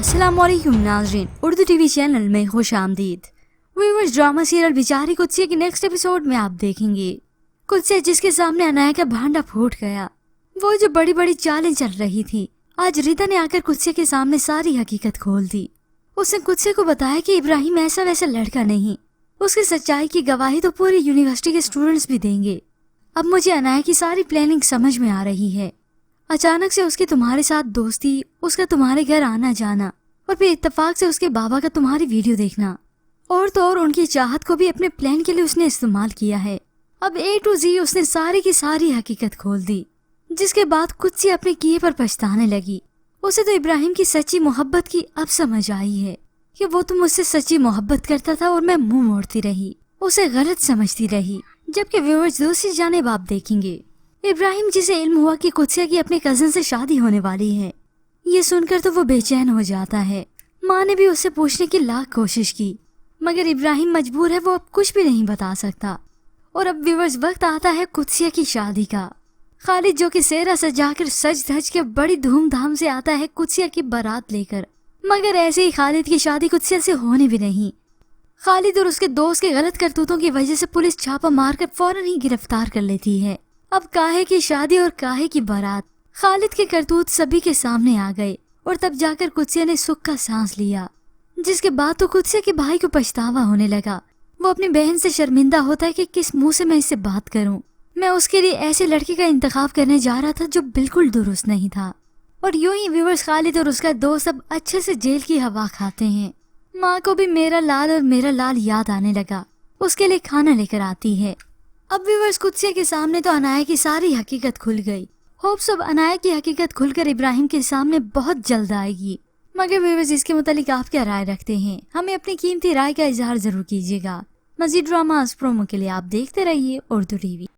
अस्सलाम वालेकुम नाज़रीन, उर्दू टीवी चैनल में खुश आमदीद। व्यूअर्स, ड्रामा सीरियल बेचारी कुत्सिया के नेक्स्ट एपिसोड में आप देखेंगे कुत्सिया जिसके सामने अनाया का भांडा फूट गया। वो जो बड़ी बड़ी चालें चल रही थी, आज रिदा ने आकर कुत्सिया के सामने सारी हकीकत खोल दी। उसने कुत्सिया को बताया कि इब्राहिम ऐसा वैसा लड़का नहीं, उसकी सच्चाई की गवाही तो पूरी यूनिवर्सिटी के स्टूडेंट्स भी देंगे। अब मुझे अनाया की सारी प्लानिंग समझ में आ रही है। अचानक से उसकी तुम्हारे साथ दोस्ती, उसका तुम्हारे घर आना जाना और फिर इत्तेफाक से उसके बाबा का तुम्हारी वीडियो देखना, और तो और उनकी चाहत को भी अपने प्लान के लिए उसने इस्तेमाल किया है। अब A to Z उसने सारी की सारी हकीकत खोल दी, जिसके बाद कुत्सिया अपने किए पर पछताने लगी। उसे तो इब्राहिम की सच्ची मोहब्बत की अब समझ आई है कि वो तो मुझसे सच्ची मोहब्बत करता था और मैं मुंह मोड़ती रही, उसे गलत समझती रही। जबकि व्यूअर्स दूसरी जानिब आप देखेंगे इब्राहिम जिसे इल्म हुआ कि कुत्सिया की अपने कजन से शादी होने वाली है, ये सुनकर तो वो बेचैन हो जाता है। माँ ने भी उससे पूछने की लाख कोशिश की, मगर इब्राहिम मजबूर है, वो अब कुछ भी नहीं बता सकता। और अब व्यूअर्स वक्त आता है कुत्सिया की शादी का। खालिद जो कि सेहरा सजाकर सज धज के बड़ी धूमधाम से आता है कुत्सिया की बारात लेकर, मगर ऐसे ही खालिद की शादी कुत्सिया से होने भी नहीं। खालिद और उसके दोस्त के गलत करतूतों की वजह से पुलिस छापा मारकर फौरन ही गिरफ्तार कर लेती है। अब काहे की शादी और काहे की बारात, खालिद के करतूत सभी के सामने आ गए और तब जाकर कुत्सिया ने सुख का सांस लिया। जिसके बाद तो कुत्सिया के भाई को पछतावा होने लगा। वो अपनी बहन से शर्मिंदा होता है कि किस मुंह से मैं इससे बात करूं। मैं उसके लिए ऐसे लड़के का इंतखाब करने जा रहा था जो बिल्कुल दुरुस्त नहीं था। और यूं ही व्यूअर्स खालिद और उसका दोस्त अब अच्छे से जेल की हवा खाते हैं। माँ को भी मेरा लाल और मेरा लाल याद आने लगा, उसके लिए खाना लेकर आती है। अब व्यूअर्स कुत्सिया के सामने तो अनाया की सारी हकीकत खुल गई। होप्स अब अनाया की हकीकत खुलकर इब्राहिम के सामने बहुत जल्द आएगी। मगर व्यूअर्स इसके मुतालिक आप क्या राय रखते हैं, हमें अपनी कीमती राय का इजहार जरूर कीजिएगा। मजीद ड्रामास प्रोमो के लिए आप देखते रहिए उर्दू टीवी।